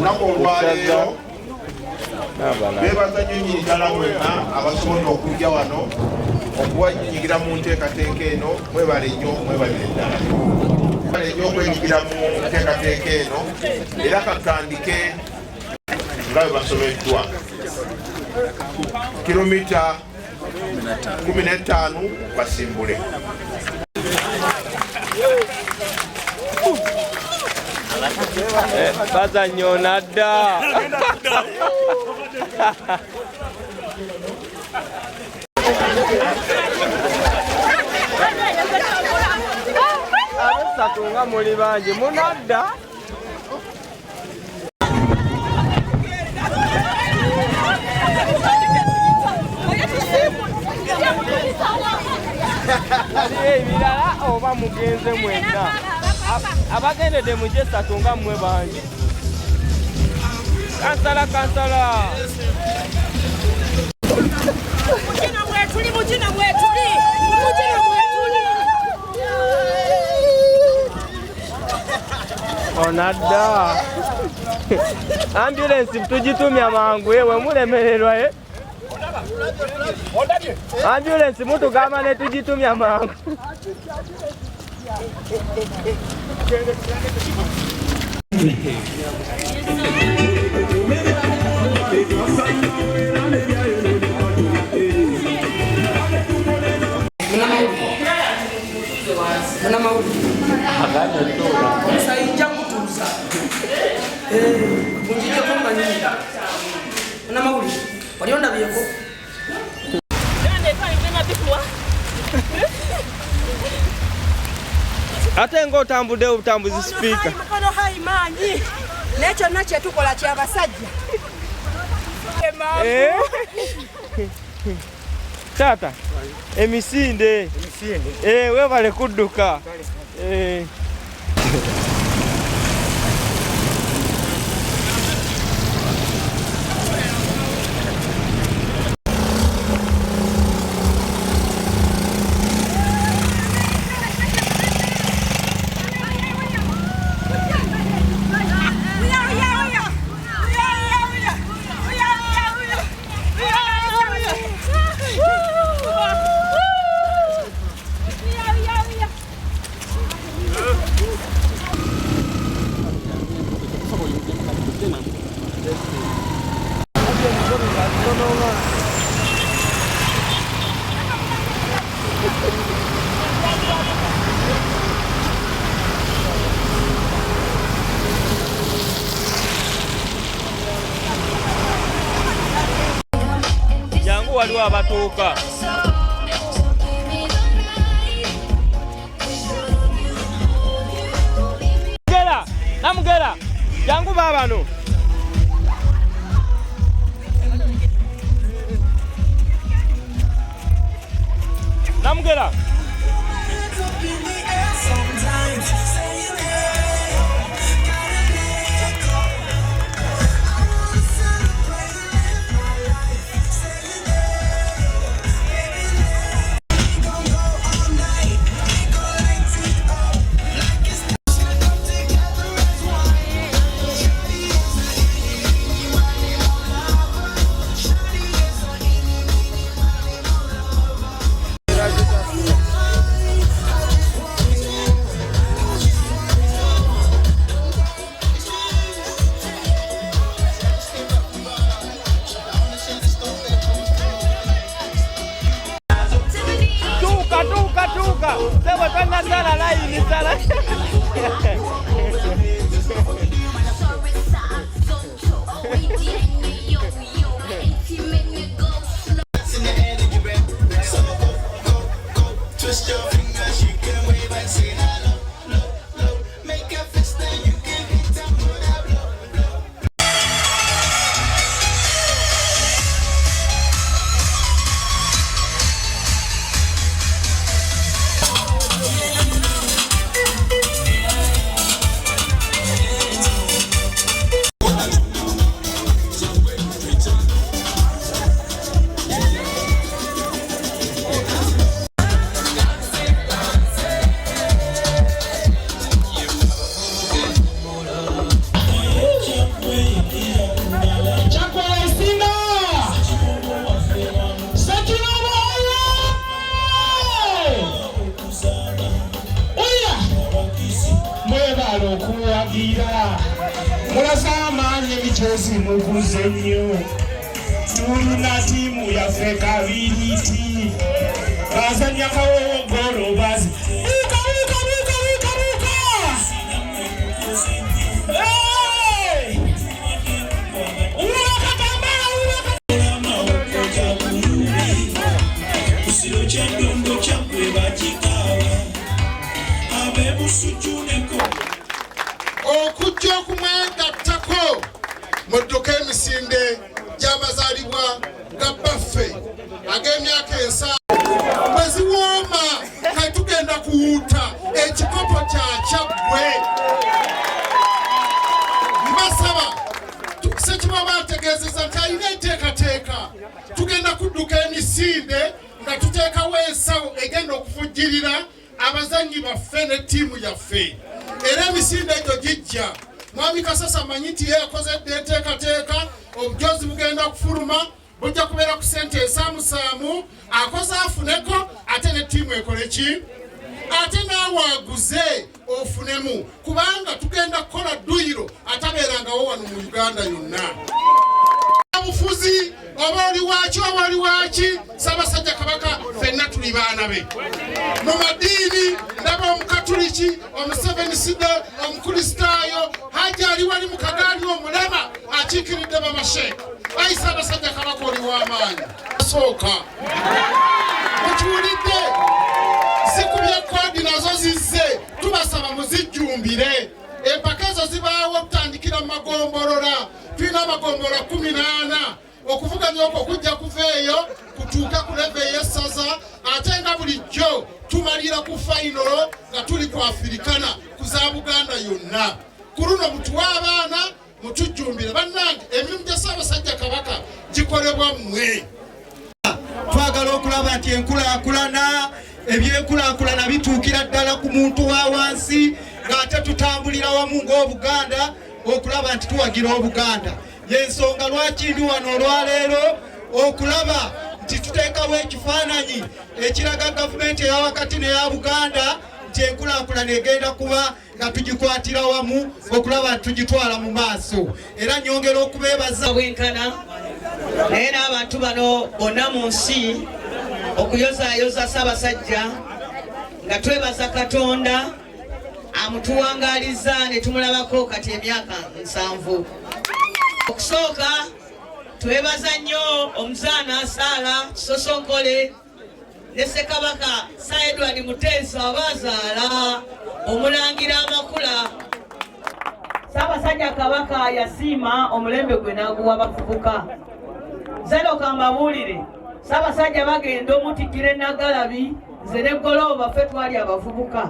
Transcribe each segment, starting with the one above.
olunaku olwaleero beebaza nnyo nnyini ddala mwenna abasobodde okujja wano okuwanyigira mu nteekateeka eno. Mwebale nnyo, mwebalire ddala. Mwebale nnyo okwenyigira mu nteekateeka eno era katandike nga bwe basomeddwa. Kilomita 15 basimbule. Bazannyo nadda. Abasatu nga muli bangi munadda. Ebirala oba mugenze mwenna. Abagendedde mujje esatu nga mmwe bangi. Kansala. Mukina mwetuli. Onadda. Ambulance tugitumya mangu ewe mulemererwa Ambulance mutugamba ne tugitumya mangu. Ate ng'otambudde obutambuzi sipiika. Mukono hayi maanyi. N'ekyo nakyo tukola ky'abasajja. Taata, emisinde. Weebale kudduka. Jangu waliwo abatuuka. Namugera jangu babano. Namugera Sebo twana sala line sala. Twist your fingers, you can wave and say hello, make a fist and you can hit them with a blow. kuwagira mulasamanye michozi muguze nnyo tulina tiimu yaffe kabiriti bazanya kawogolo bazi okujja okumwegattako mu dduka emisinde gy'amazaalibwa ga baffe ag'emyaka 7 bwe ziwooma kati tugenda kuwuuta ekikopo kyakyagwe mbasaba Ssekibaba bategeezezza nti alina enteekateeka tugenda kudduka emisinde nga tuteekawo ensawo egenda okuvujjirira abazannyi baffe ne ttiimu yaffe era emisinde egyo gijja mwami Kasasa amanyi nti ye yakozedde enteekateeka obujozi bugenda kufuluma bujja kubeera ku ssente ensaamusaamu akoze afuneko ate ne ttiimu ekole ki ate naawe aguze ofunemu kubanga tugenda kukola dduyiro atabeerangawo wano mu Uganda yonna bufuzi oba oli waki oba oli waki Ssaabasajja Kabaka ffenna tuli baana be mu madiini ndaba omukatuliki omusevenisida omukristaayo hajja ali wali mu kagaali omulema akiikiridde bamashe ayi Ssaabasajja Kabaka oli w'amaanyi asooka mukiwulidde zikubye koodi nazo zizze tubasaba muzijjumbire empaka ezo zibaawo okutandikira mu magombolola tulina amagombolola 18 okuvuganya okwo kujja kuveeyo kutuuke ku leve ey'essaza ate nga bulijjo tumalira ku fayinolo nga tuli ku Afirikana ku za Buganda yonna ku luno mutuwe abaana mutujjumbire bannange emirimu gya Ssaabasajja Kabaka gikolebwa mmwe twagala okulaba nti enkulaakulana ebyenkulaakulana bituukira ddala ku muntu wa wansi ng'ate tutambulira wamu ng'Obuganda okulaba nti tuwagira Obuganda yensonga lwaki ndi wano olwaleero okulaba nti tuteekawo ekifaananyi ekiraga gavumenti eya wakati n'eya Buganda nti enkulaakulana egenda kuba nga tugikwatira wamu okulaba nti tugitwala mu maaso era nyongera okubeebaza bwenkana naye n'abantu bano bonna mu nsi okuyozaayoza Ssaabasajja nga twebaza Katonda amutuwangaaliza ne tumulabako kati emyaka 7. Okusooka twebaza nnyo omuzaana Saala Kisosonkole ne Ssekabaka Sir Edward Muteesa abazaala omulangira amakula Ssaabasajja Kabaka yasiima omulembe gwe n'aguwa bavubuka zero kambabuulire Ssaabasajja bagenda omutikira Nagalabi nze ne Golooba ffe twali abavubuka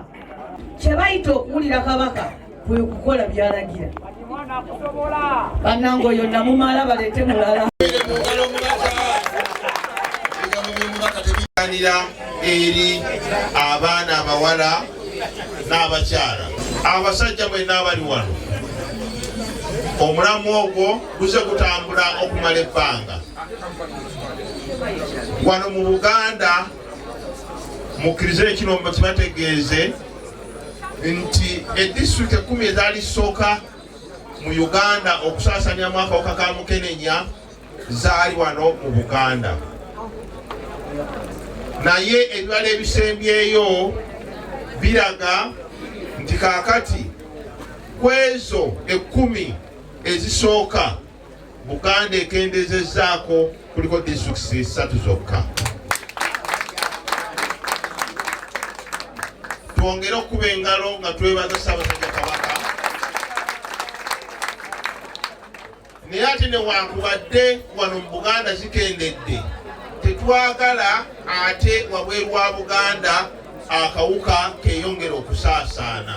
kye bayita okuwulira Kabaka kwe kukola by'alagira bannange oyo namumala baleete mulala eri abaana abawala n'abakyala abasajja mwenna abali wano omulamu ogwo guze gutambula okumala ebbanga wano mu Buganda mukkirize ekino kibategeeze nti edisitulikiti 10 ezaali zisooka mu Uganda okusaasaanya mu akawuka ka Mukenenya zaali wano mu Buganda naye ebibala ebisembyeyo biraga nti kaakati kwezo 10 ezisooka Buganda ekendezezzaako kuliko disitulikiti 3 zokka. Twongere okuba engalo nga twebaza Ssaabasajja Kabaka naye ate newankubadde wano mu Buganda zikendedde tetwagala ate wabweru wa Buganda akawuka keyongera okusaasaana.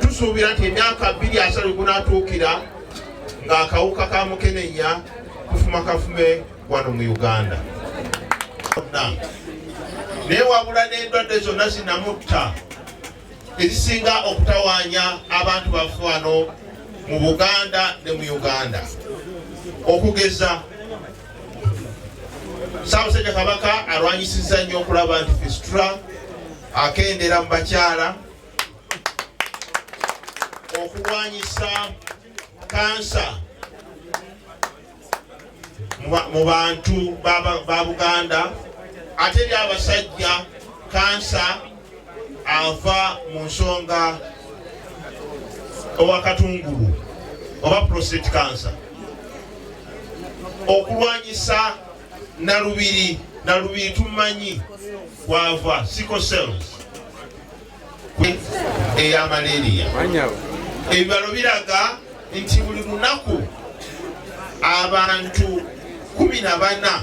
Tusuubira nti emyaka 2-3 gunaatuukira ng'akawuka ka Mukenenya tufuma kafume wano mu Uganda naye wabula n'endwadde zonna zinamutta ezisinga okutawaanya abantu baffe wano mu Buganda ne mu Uganda okugeza Ssaabasajja Kabaka alwanyisizza nnyo okulaba nti Fistula akendera mu bakyala okulwanyisa kansa mu bantu ba Buganda. Ate eri abasajja kansa ava mu nsonga owa katungulu oba prostate cancer. Okulwanyisa nalubiri tumanyi kwava sickle cells eya malaria. Ebibalo biraga nti buli lunaku abantu 14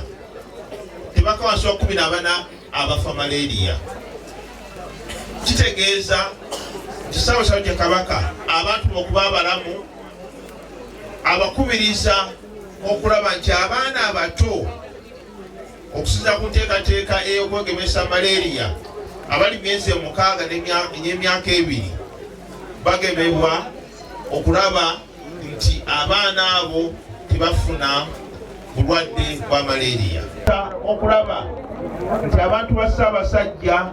tebakawanswa 14 abafa malaria. Kitegeeza nti Ssaabasajja Kabaka abantu okuba abalamu abakubiriza okulaba nti abaana abato okusinza ku nteekateeka ey'okwegemesa malaria abali myezi 6 n'emyaka 2 bagemebwa okulaba nti abaana abo tebafuna bulwadde bwa malaria. Okulaba nti abantu ba Ssaabasajja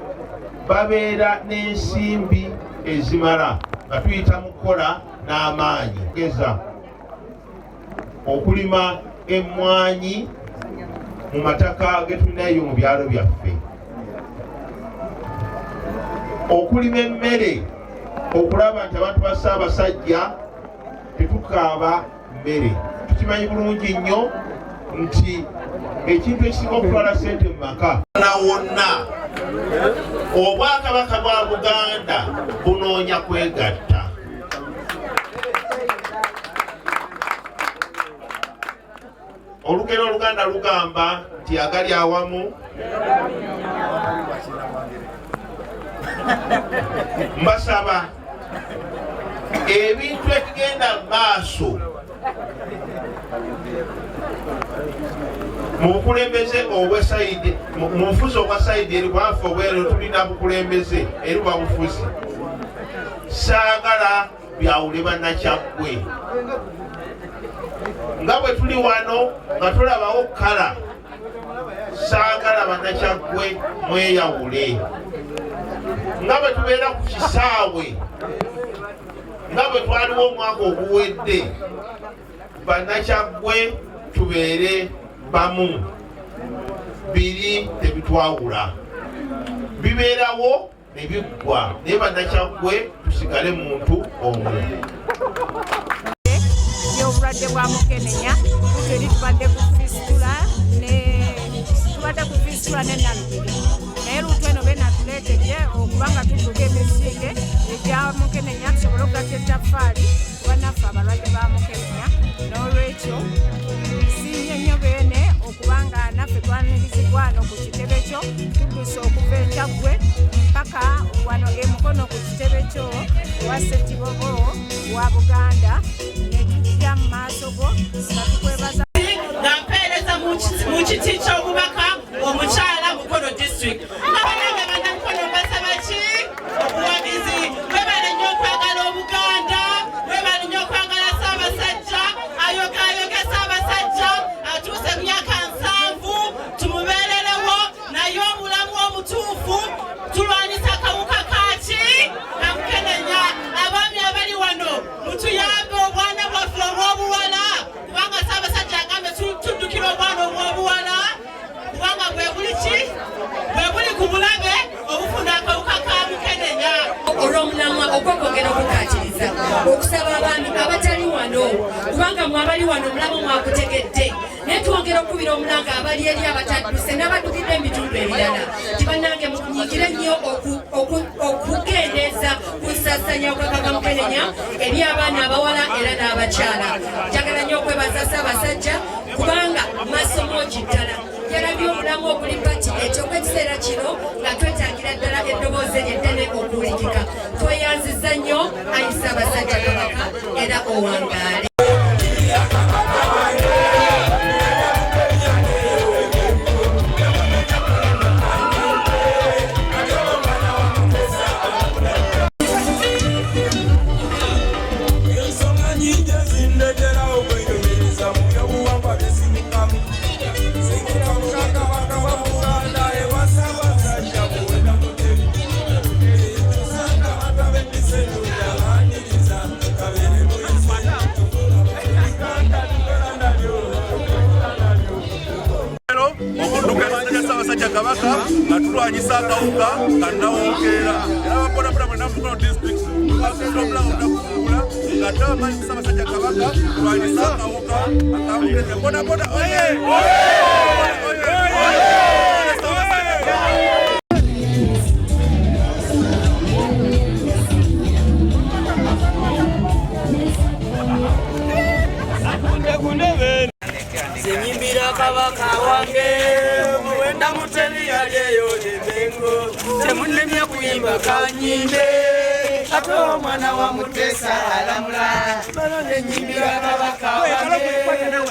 babeera n'ensimbi ezimala nga tuyita mu kukola n'amaanyi geza okulima emmwanyi mu mataka getulinayo mu byalo byaffe, okulima emmere, okulaba nti abantu ba Ssaabasajja tetukaaba mmere. Tukimanyi bulungi nnyo nti ekintu ekisinga okutwala ssente mu maka wonna Obwakabaka bwa Buganda bunoonya kwegatta. Olugero Oluganda lugamba nti agali awamu mbasaba ebintu ebigenda maaso mu bukulembeze obw'esayidi mu bufuzi obwa sayidi eri bwafe obwero tulina bukulembeze eri bwa bufuzi. Saagala byawule bannakyaggwe nga bwe tuli wano nga tulabawo kala. Saagala bannakyaggwe mweyawule nga bwe tubeera ku kisaawe nga bwe twaliwo omwaka oguwedde. Bannakyaggwe tubeere bamu, biri tebitwawula, bibeerawo ne biggwa, naye bannakyaggwe tusigale muntu omu. Obulwadde bwa mukenenya tuli tubadde ku fistula n'enalubiri, naye luutu eno beenatuleetedde okubanga tudduka emisinde egya mukenenya tusobole okugatta ettaffaali bannaffe abalwadde ba mukenenya. N'olwekyo tusiimye nnyo beene okubanga naffe twaniriziddwa wano ku kitebe kyo, tudduse okuva eKyaggwe mpaka wano emukono ku kitebe kyo ewa Ssekibogo wa Buganda ne tujja mu maaso go nga tukwebaza. Nga mpeereza mu kiti ky'obubaka omukyala Mukono district. Abanange bannamukono mbasaba ki? Obuwagizi. Mwebale nnyo okwagala Obuganda, mwebale nnyo okwagala Ssaabasajja, ayoge Ssaabasajja atuuse mu myaka 7 tumubeererewo naye omulamu omutuufu tulwanyisa akawuka kaaki na mukenenya. Abaami abali wano mutuyambe obwana bwaffe obw'obuwala kubanga Ssaabasajja agambe tuddukira obwana obw'obuwala kubanga bwe buli ki bwe buli ku bulabe obufuna akawuka ka mukenenya. Olw'omulamwa okwogera okukaatiriza okusaba abaami abatali wano kubanga mwabali wano omulamu mwakutegedde, naye twongera okubira omulanga abali eri abatadduse n'abaddukidde mu bitundu ebirala. Tibannange mukunyigire nnyo okukendeeza ku nsaasaanya okukaka mukenenya eri abaana abawala era n'abakyala. Njagala nnyo okwebaza Ssaabasajja kubanga masomogi ddala yalabye omulamu oguli pati eky'okwekiseera kino nga twetaagira ddala eddoboozi eryeddene okuwulikika. Tweyanziza nnyo Ayi Ssaabasajja Kabaka era owangaale. tulwanyisa akawuka kannawonkeera era ababodaboda bwena mukono district bakutobulawo nakukula ngate amanyi Ssaabasajja Kabaka tulwanyisa akawuka akawuka bodaboda oye Senyimbira kabaka wange muwenda mutemi yaleyo lebengo temunemye kuyimba kanyimbe ate omwana wa Mutesa alamula bano nenyimbira kabaka wange